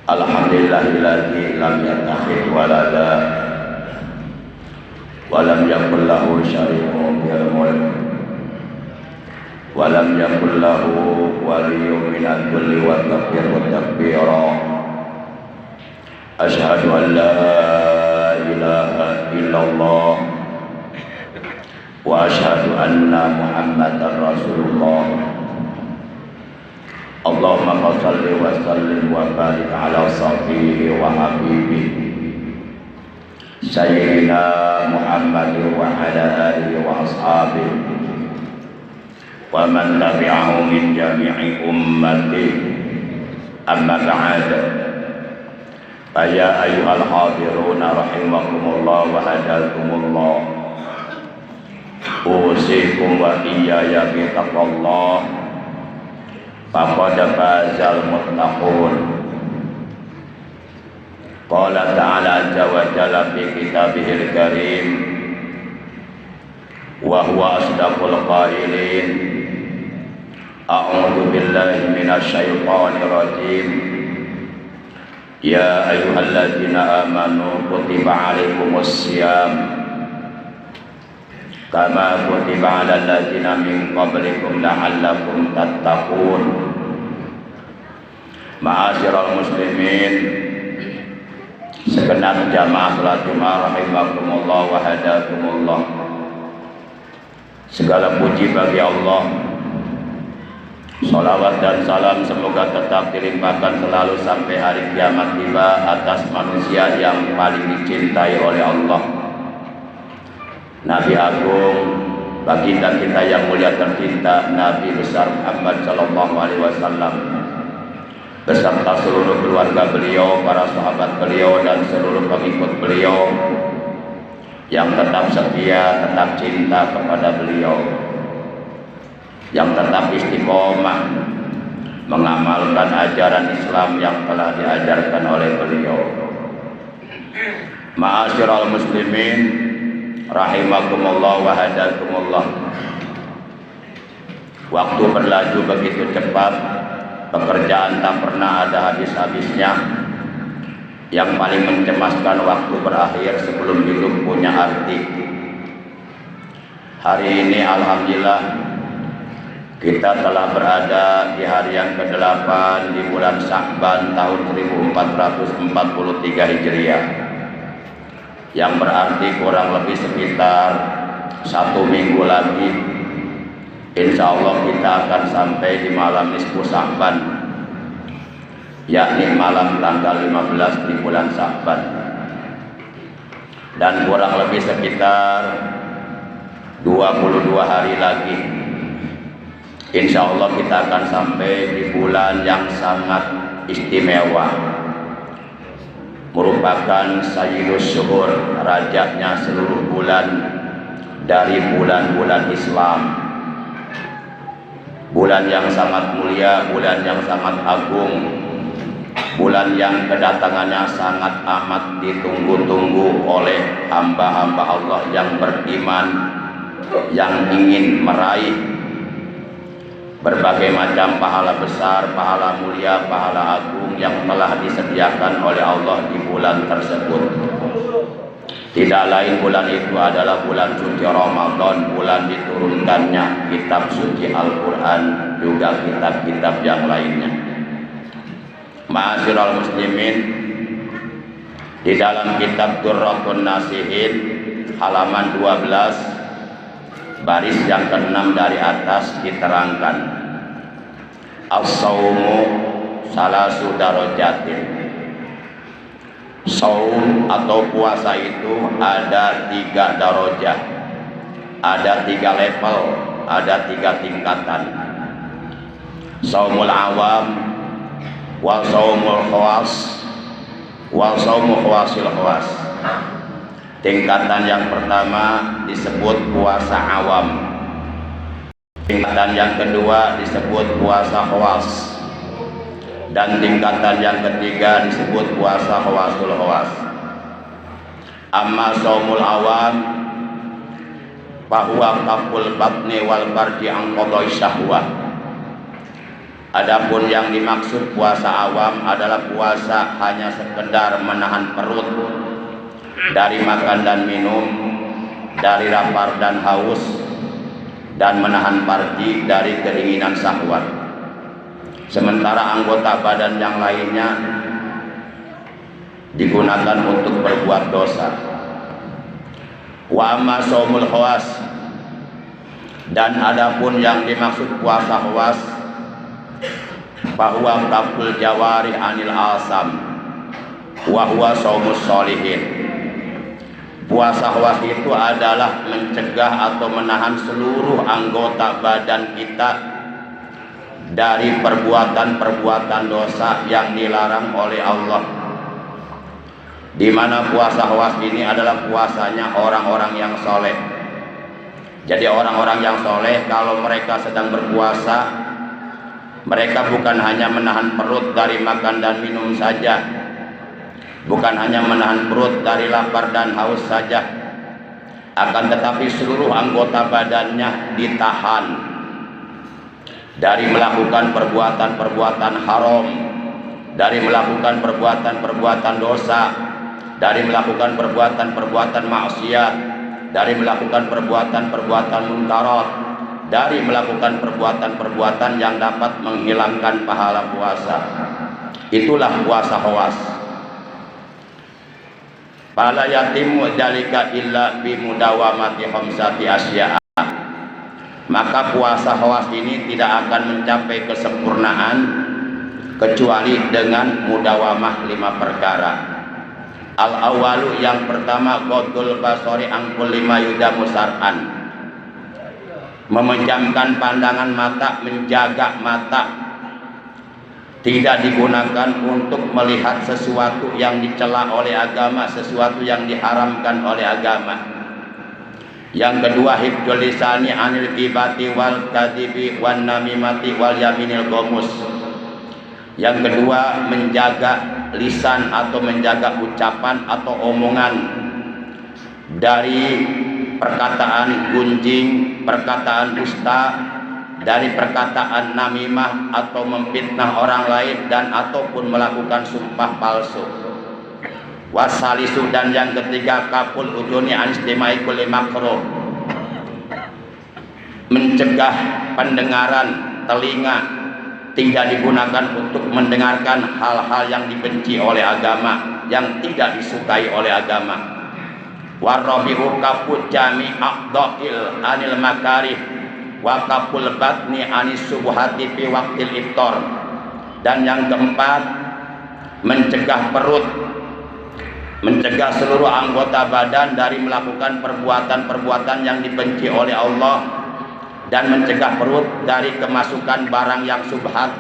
Alhamdulillahilladzi lam yattakhidh walada wa lam yakul lahu syarikun fil mulk wa lam yakul lahu waliyyun minadh dhulli wa kabbirhu takbira. Asyhadu an la ilaha illallah wa asyhadu anna Muhammadar Rasulullah. Allahumma shalli wa sallim wa barik ala sahibihi wa habibihi Sayyidina Muhammad wa ala alihi wa ashabihi wa man tabi'ahu min jami'i ummati. Amma ba'd. Ya ayyuhal hadiruna rahimakumullah wa hadakumullah. Usikum wa iyaya bi taqwallah. Faqad fazal muttaqun. Qala ta'ala azza wa jalla fi kitabihil karim wa huwa asdaqul qailin. A'udzu billahi minasy syaithanir rajim. Ya ayyuhalladzina amanu kutiba 'alaikumus syiyam kama kutiba 'alal ladzina min qablikum la'allakum tattaqun. Ma'asyiral muslimin, segenap jamaah salat Jumat rahimakumullah wa hadakumullah. Segala puji bagi Allah. Salawat dan salam semoga tetap dilimpahkan selalu sampai hari kiamat tiba atas manusia yang paling dicintai oleh Allah, Nabi Agung, baginda kita yang mulia tercinta, Nabi besar Muhammad sallallahu alaihi wasallam, beserta seluruh keluarga beliau, para sahabat beliau dan seluruh pengikut beliau yang tetap setia, tetap cinta kepada beliau, yang tetap istiqomah mengamalkan ajaran Islam yang telah diajarkan oleh beliau. Ma'asyiral muslimin rahimakumullah wa hadakumullah. Waktu berlalu begitu cepat, pekerjaan tak pernah ada habis-habisnya, yang paling mencemaskan waktu berakhir sebelum hidup punya arti. Hari ini alhamdulillah kita telah berada di hari yang ke-8 di bulan Sya'ban tahun 1443 Hijriah, yang berarti kurang lebih sekitar 1 minggu lagi insya Allah kita akan sampai di malam nisfu Sya'ban, yakni malam tanggal 15 di bulan Sya'ban, dan kurang lebih sekitar 22 hari lagi insya Allah kita akan sampai di bulan yang sangat istimewa, merupakan Sayyidus Syuhur, rajanya seluruh bulan dari bulan-bulan Islam, bulan yang sangat mulia, bulan yang sangat agung, bulan yang kedatangannya sangat amat ditunggu-tunggu oleh hamba-hamba Allah yang beriman, yang ingin meraih berbagai macam pahala besar, pahala mulia, pahala agung yang telah disediakan oleh Allah di bulan tersebut. Tidak lain bulan itu adalah bulan suci Ramadan, bulan diturunkannya kitab suci Al-Quran, juga kitab-kitab yang lainnya. Ma'asyiral muslimin, di dalam kitab Durratun Nasihin halaman 12 baris yang ke-6 dari atas diterangkan, as-saumu salasu darajatin. Saum atau puasa itu ada 3 darajah, ada 3 level, ada 3 tingkatan. Saumul awam, wa saumul khawas, wa saumu khawasil khawas. Tingkatan yang pertama disebut puasa awam, tingkatan yang kedua disebut puasa khawas, dan tingkatan yang ketiga disebut puasa khawasul khawas. Amma saumul awam fahuwa kaful batni wal farji an qadai syahwah. Adapun yang dimaksud puasa awam adalah puasa hanya sekedar menahan perut dari makan dan minum, dari lapar dan haus, dan menahan farji dari keinginan syahwat. Sementara anggota badan yang lainnya digunakan untuk berbuat dosa. Wa amma shaumul khawas, dan adapun yang dimaksud puasa khawas bahwa kaful jawari anil asam wa huwa shaumus sholihin. Puasa khawas itu adalah mencegah atau menahan seluruh anggota badan kita dari perbuatan-perbuatan dosa yang dilarang oleh Allah. Di mana puasa khawas ini adalah puasanya orang-orang yang soleh. Jadi orang-orang yang soleh kalau mereka sedang berpuasa, mereka bukan hanya menahan perut dari makan dan minum saja, bukan hanya menahan perut dari lapar dan haus saja, akan tetapi seluruh anggota badannya ditahan dari melakukan perbuatan-perbuatan haram, dari melakukan perbuatan-perbuatan dosa, dari melakukan perbuatan-perbuatan maksiat, dari melakukan perbuatan-perbuatan munkarat, dari melakukan perbuatan-perbuatan yang dapat menghilangkan pahala puasa. Itulah puasa khawas. Fala yatimu dzalika illa bi mudawamati khamsati asya'a. Maka puasa khawas ini tidak akan mencapai kesempurnaan kecuali dengan mudawamah 5 perkara. Al-awalu, yang pertama, ghadul basari an kulli ma yudamu syar'an. Memejamkan pandangan mata, menjaga mata tidak digunakan untuk melihat sesuatu yang dicela oleh agama, sesuatu yang diharamkan oleh agama. Yang kedua, hifdzul lisani anil ghibati wal kadzibi wan namimati wal yaminil ghamus. Yang kedua, menjaga lisan atau menjaga ucapan atau omongan dari perkataan gunjing, perkataan dusta, dari perkataan namimah atau memfitnah orang lain dan ataupun melakukan sumpah palsu. Wasalisu, dan yang ketiga kaful ujuni anistimai kulli makruh, mencegah pendengaran telinga tidak digunakan untuk mendengarkan hal-hal yang dibenci oleh agama, yang tidak disukai oleh agama. Warabihu kaful jami aqdaqil anil makarih wa kaful batni anis subuhati fi waqtil iftar. Dan yang keempat, mencegah perut, mencegah seluruh anggota badan dari melakukan perbuatan-perbuatan yang dibenci oleh Allah, dan mencegah perut dari kemasukan barang yang subhat,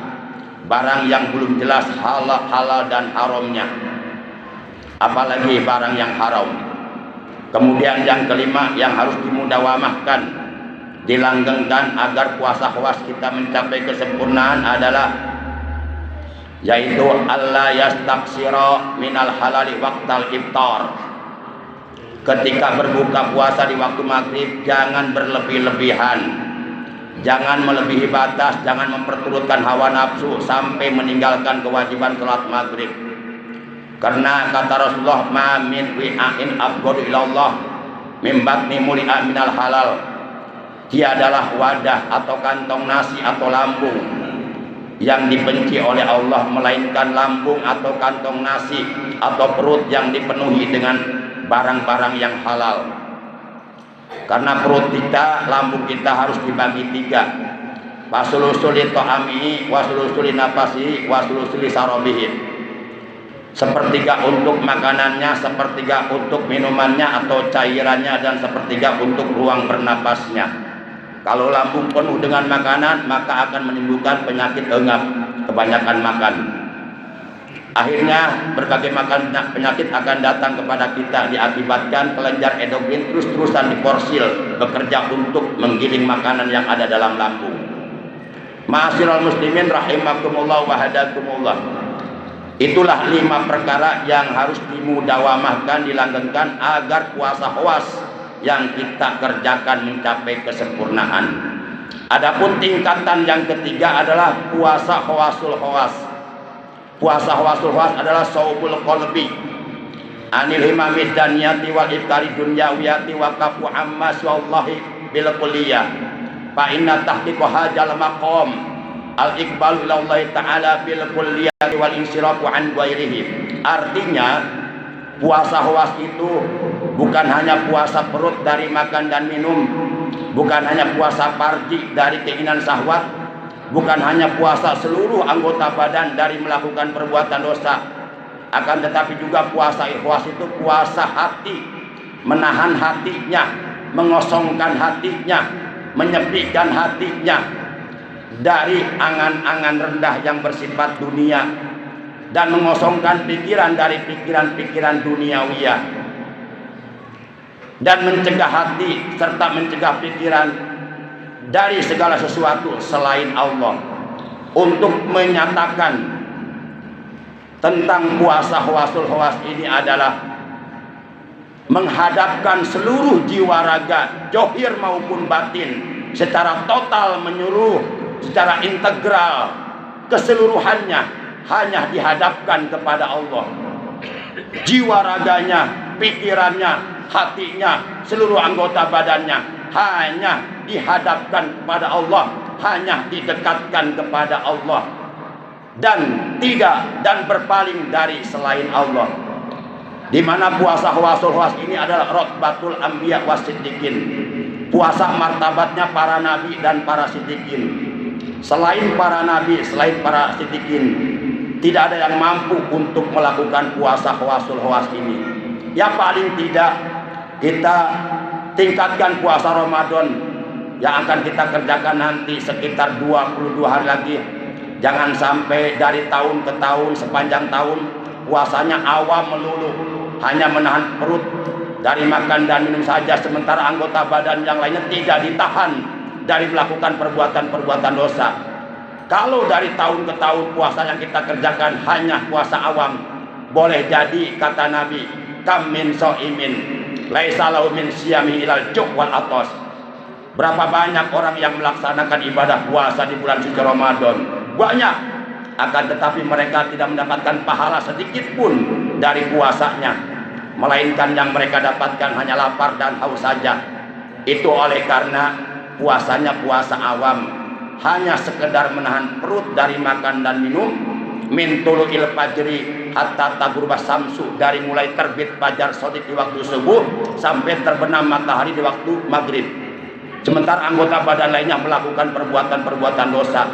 barang yang belum jelas halal dan haramnya, apalagi barang yang haram. Kemudian yang kelima yang harus dimudawamahkan, dilanggengkan agar puasa khawas kita mencapai kesempurnaan adalah yaitu alla yastaksira minal halali waqtal iftar. Ketika berbuka puasa di waktu maghrib, jangan berlebih-lebihan, jangan melebihi batas, jangan memperturutkan hawa nafsu sampai meninggalkan kewajiban sholat maghrib. Karena kata Rasulullah, ma min wi'ain abghadu ilallah min batni muli'a minal halal. Dia adalah wadah atau kantong nasi atau lambung yang dibenci oleh Allah, melainkan lambung atau kantong nasi atau perut yang dipenuhi dengan barang-barang yang halal. Karena perut kita, lambung kita harus dibagi tiga: wasulusuli to'ami, wasulusuli nafasi, wasulusuli sarobihi. Sepertiga untuk makanannya, sepertiga untuk minumannya atau cairannya, dan sepertiga untuk ruang bernapasnya. Kalau lambung penuh dengan makanan, maka akan menimbulkan penyakit engap, kebanyakan makan. Akhirnya berbagai macam penyakit akan datang kepada kita, diakibatkan kelenjar endokrin terus-terusan diporsil bekerja untuk menggiling makanan yang ada dalam lambung. Ma'asyiral muslimin rahimakumullah wa hadakumullah. Itulah 5 perkara yang harus dimudawamahkan, dilanggengkan agar puasa khawas yang kita kerjakan mencapai kesempurnaan. Adapun tingkatan yang ketiga adalah puasa khawasul khawas. Puasa khawasul khawas adalah saumul qalbi anil himamid daniyati wal iftari dunyawiyati wa kafu amma swallahi bil kulliyah fa inna tahqiqa hajal maqam al-iqbal ilallahi ta'ala bil kulliyati wal insirafu an ghairihi. Artinya puasa khawas itu bukan hanya puasa perut dari makan dan minum, bukan hanya puasa farji dari keinginan syahwat, bukan hanya puasa seluruh anggota badan dari melakukan perbuatan dosa, akan tetapi juga puasa ikhlas itu puasa hati, menahan hatinya, mengosongkan hatinya, menyepikan hatinya dari angan-angan rendah yang bersifat dunia, dan mengosongkan pikiran dari pikiran-pikiran duniawiyah, dan mencegah hati serta mencegah pikiran dari segala sesuatu selain Allah. Untuk menyatakan tentang puasa khawasul khawas ini adalah menghadapkan seluruh jiwa raga, zahir maupun batin, secara total menyeluruh, secara integral, keseluruhannya hanya dihadapkan kepada Allah. Jiwa raganya, pikirannya, hatinya, seluruh anggota badannya hanya dihadapkan kepada Allah, hanya didekatkan kepada Allah, dan berpaling dari selain Allah. Di mana puasa khawasul khawas ini adalah rotbatul anbiya wasiddiqin, puasa martabatnya para nabi dan para siddiqin. Selain para nabi, selain para siddiqin, tidak ada yang mampu untuk melakukan puasa khawasul khawas ini. Ya paling tidak kita tingkatkan puasa Ramadan yang akan kita kerjakan nanti sekitar 22 hari lagi. Jangan sampai dari tahun ke tahun, sepanjang tahun puasanya awam melulu, hanya menahan perut dari makan dan minum saja, sementara anggota badan yang lainnya tidak ditahan dari melakukan perbuatan-perbuatan dosa. Kalau dari tahun ke tahun puasa yang kita kerjakan hanya puasa awam, boleh jadi kata Nabi, kam min shaimin laisa lahu min siyami ilal juk wal atos. Berapa banyak orang yang melaksanakan ibadah puasa di bulan suci Ramadan? Banyak. Akan tetapi mereka tidak mendapatkan pahala sedikit pun dari puasanya, melainkan yang mereka dapatkan hanya lapar dan haus saja. Itu oleh karena puasanya puasa awam, hanya sekedar menahan perut dari makan dan minum, min tulu'il fajri hatta taghrubas samsu, dari mulai terbit fajar shadiq di waktu subuh sampai terbenam matahari di waktu maghrib. Sementara anggota badan lainnya melakukan perbuatan-perbuatan dosa.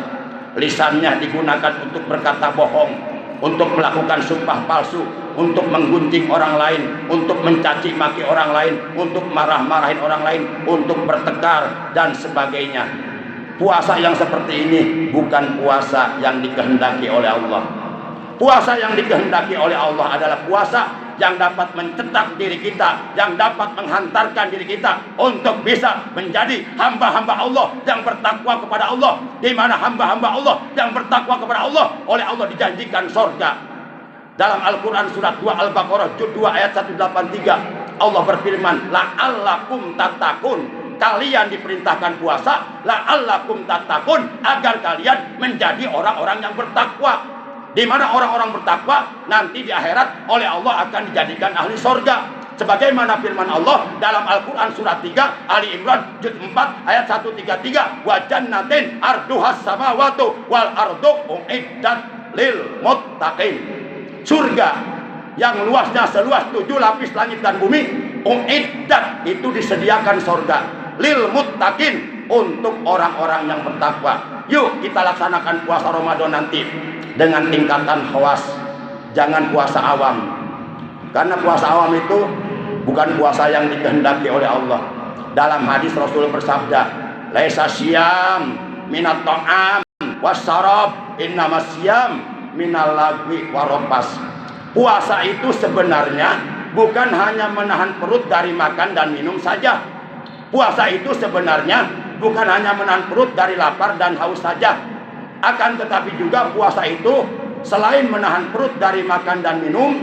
Lisannya digunakan untuk berkata bohong, untuk melakukan sumpah palsu, untuk menggunjing orang lain, untuk mencaci maki orang lain, untuk marah-marahin orang lain, untuk bertengkar dan sebagainya. Puasa yang seperti ini bukan puasa yang dikehendaki oleh Allah. Puasa yang dikehendaki oleh Allah adalah puasa yang dapat mencetak diri kita, yang dapat menghantarkan diri kita untuk bisa menjadi hamba-hamba Allah yang bertakwa kepada Allah. Di mana hamba-hamba Allah yang bertakwa kepada Allah, oleh Allah dijanjikan surga. Dalam Al-Quran surat 2 Al-Baqarah juz 2 ayat 183, Allah berfirman, la'allakum tattaqun, kalian diperintahkan puasa, la'allakum tattaqun, agar kalian menjadi orang-orang yang bertakwa. Di mana orang-orang bertakwa nanti di akhirat oleh Allah akan dijadikan ahli surga. Sebagaimana firman Allah dalam Al-Quran surat 3 Ali Imran juz 4 ayat 133, wa jannatin arduhas samawatu wal ardu uiddat lil muttaqin. Surga yang luasnya seluas 7 lapis langit dan bumi, uiddat itu disediakan surga lil muttaqin, untuk orang-orang yang bertakwa. Yuk kita laksanakan puasa Ramadan nanti dengan tingkatan khawas, jangan puasa awam. Karena puasa awam itu bukan puasa yang dikehendaki oleh Allah. Dalam hadis Rasul bersabda, laisa syiyam minat ta'am wasyarab, innamas syiyam minal lagwi warofas. Puasa itu sebenarnya bukan hanya menahan perut dari makan dan minum saja. Puasa itu sebenarnya bukan hanya menahan perut dari lapar dan haus saja. Akan tetapi juga puasa itu selain menahan perut dari makan dan minum,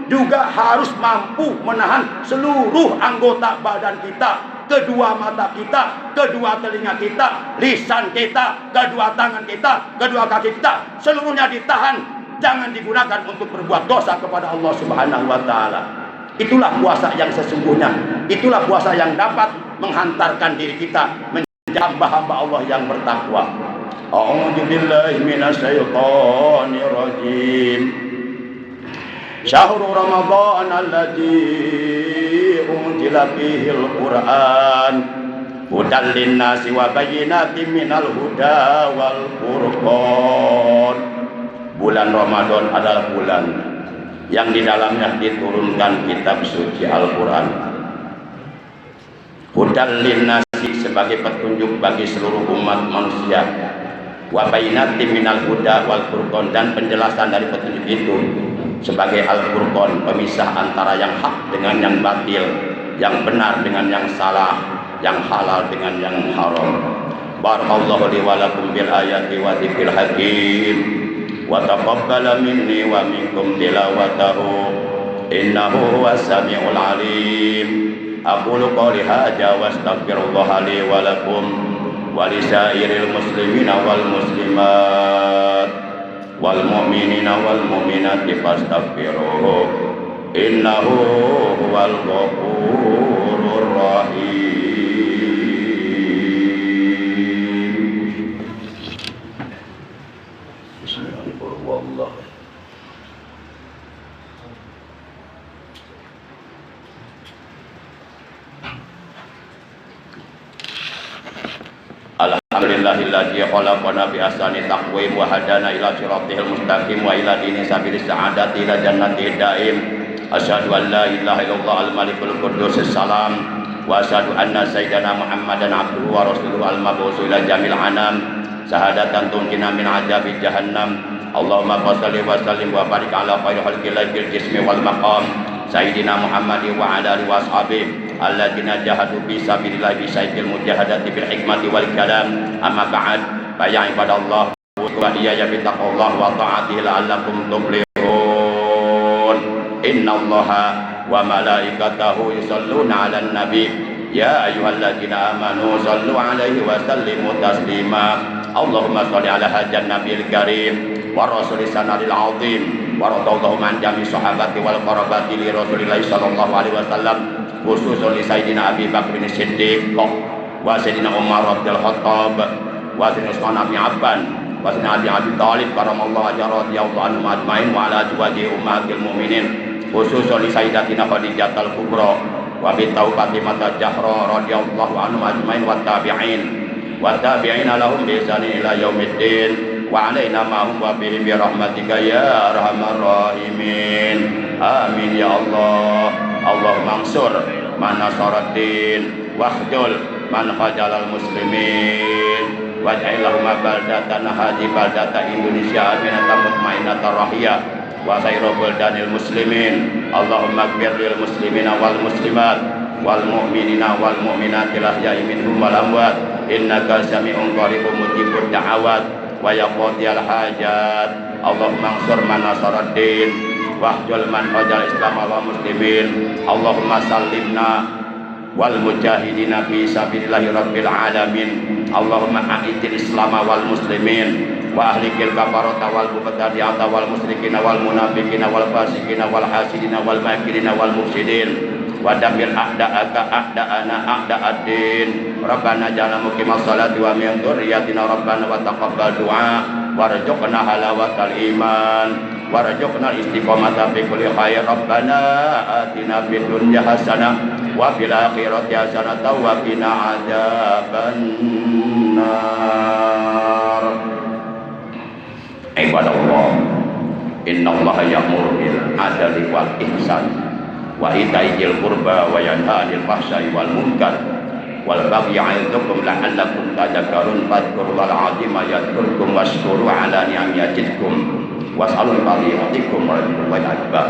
juga harus mampu menahan seluruh anggota badan kita, kedua mata kita, kedua telinga kita, lisan kita, kedua tangan kita, kedua kaki kita, seluruhnya ditahan, jangan digunakan untuk berbuat dosa kepada Allah Subhanahu wa taala. Itulah puasa yang sesungguhnya. Itulah puasa yang dapat menghantarkan diri kita menjadi hamba-hamba Allah yang bertakwa. A'udzu billahi minasyaitonir rajim. Syahrul Ramadan alladzi unzila fihil Qur'an hudan linnasi wa bayyinatin minal huda wal furqan. Bulan Ramadan adalah bulan yang di dalamnya diturunkan kitab suci Al-Qur'an. Hudan linnasi sebagai petunjuk bagi seluruh umat manusia, wa bayyinatin minal huda wal furqan, dan penjelasan dari petunjuk itu sebagai Al-Furqan, pemisah antara yang hak dengan yang batil, yang benar dengan yang salah, yang halal dengan yang haram. Barakallahu li wa lakum bil ayati wa dzikril hakim, wa taqabbala minni wa minkum tilawatahu, innahu huwas samiul alim. Aqulu qawli hadza wa astaghfirullaha li wa lakum wa lisairil muslimina wal muslimat wal mu'minina wal mu'minati fastaghfiruhu innahu huwal ghafurur rahim. Bismillahirrahmanirrahim. Alhamdulillahilladzi khalaqana bi ahsani taqwim wa hadana ila siratal mustaqim wa ila dini sabilis sa'adati ila jannati daim. Asyhadu an la ilaha illallah al-malikul quddus salam wa asyhadu anna sayyidana Muhammadan abduhu wa rasuluhu al-mab'uts ila jamil anam sahadatan tunqina min adzabi jahannam. Allahumma shalli wa sallim wa barik ala khairil khalqillah bil jismi wal maqam sayyidina Muhammadin wa ala alihi washabihi alladzina jahadu fi sabilillah bi sayyidil mujahadati bil hikmati wal kalam. Amma ba'd, fa ya ibadallah wa iyaya bi taqwallah wa ta'atihi la'allakum tuflihun. Innallaha wa malaikatahu yusholluna 'alan nabi يا أيها الذين آمنوا صلوا عليه وسلموا تسليما اللهم صل على هذا النبي الكريم والرسول السنة العظيم ورضى الله عن جميع الصحابة والقرابة لرسول الله صلى الله عليه وسلم خصوصا لسيدنا أبي بكر الصديق وسيدنا عمر بن الخطاب وسيدنا عثمان بن عفان وسيدنا علي بن أبي طالب كرم الله وجهه رضي الله عنهم أجمعين وعلى أزواج أمهات المؤمنين خصوصا لسيدتنا خديجة الكبرى وبنته فاطمة الزهراء رضي الله عنهم أجمعين والتابعين لهم بإحسان إلى يوم الدين وعلينا معهم وبهم برحمتك يا أرحم الراحمين آمين يا الله اللهم انصر من نصر الدين واخذل من خذل المسلمين واجعل لهم بلدتنا هذه بلدة إندونيسيا آمنة مطمئنة رخية وخير بلدان المسلمين اللهم اغفر للمسلمين والمسلمات والمؤمنين والمؤمنات الأحياء منهم والأموات إنك سميع قريب مجيب الدعوات ويقضي الحاجات اللهم انصر من نصر الدين واخذل من خذل الإسلام والمسلمين اللهم سلمنا والمجاهدين في سبيل الله رب العالمين اللهم أعز الإسلام والمسلمين وأهلك الكفرة والمبتدعة والمشركين والمنافقين والفاسقين والحاسدين والماكرين والمفسدين ودمر أعداءك أعداءنا أعداء الدين ربنا جعلنا مقيم الصلاة ومن ذريتنا ربنا وتقبل دعاء وارزقنا حلاوة الإيمان وارزقنا الاستقامة في كل خير ربنا آتنا في الدنيا حسنة وفي الآخرة حسنة وقنا عذاب النار Ibadallah innallaha ya'muru bil adli wal ihsan wa ita'i dzil qurba wa yanha 'anil fahsya'i wal munkar wal baghi 'idzukum la'allakum tadhakkarun fadhkurullahal 'azima yadhkurkum washkuru 'ala ni'amihi yazidkum was'alul fadhilatikum warahmatullahi wabarakatuh.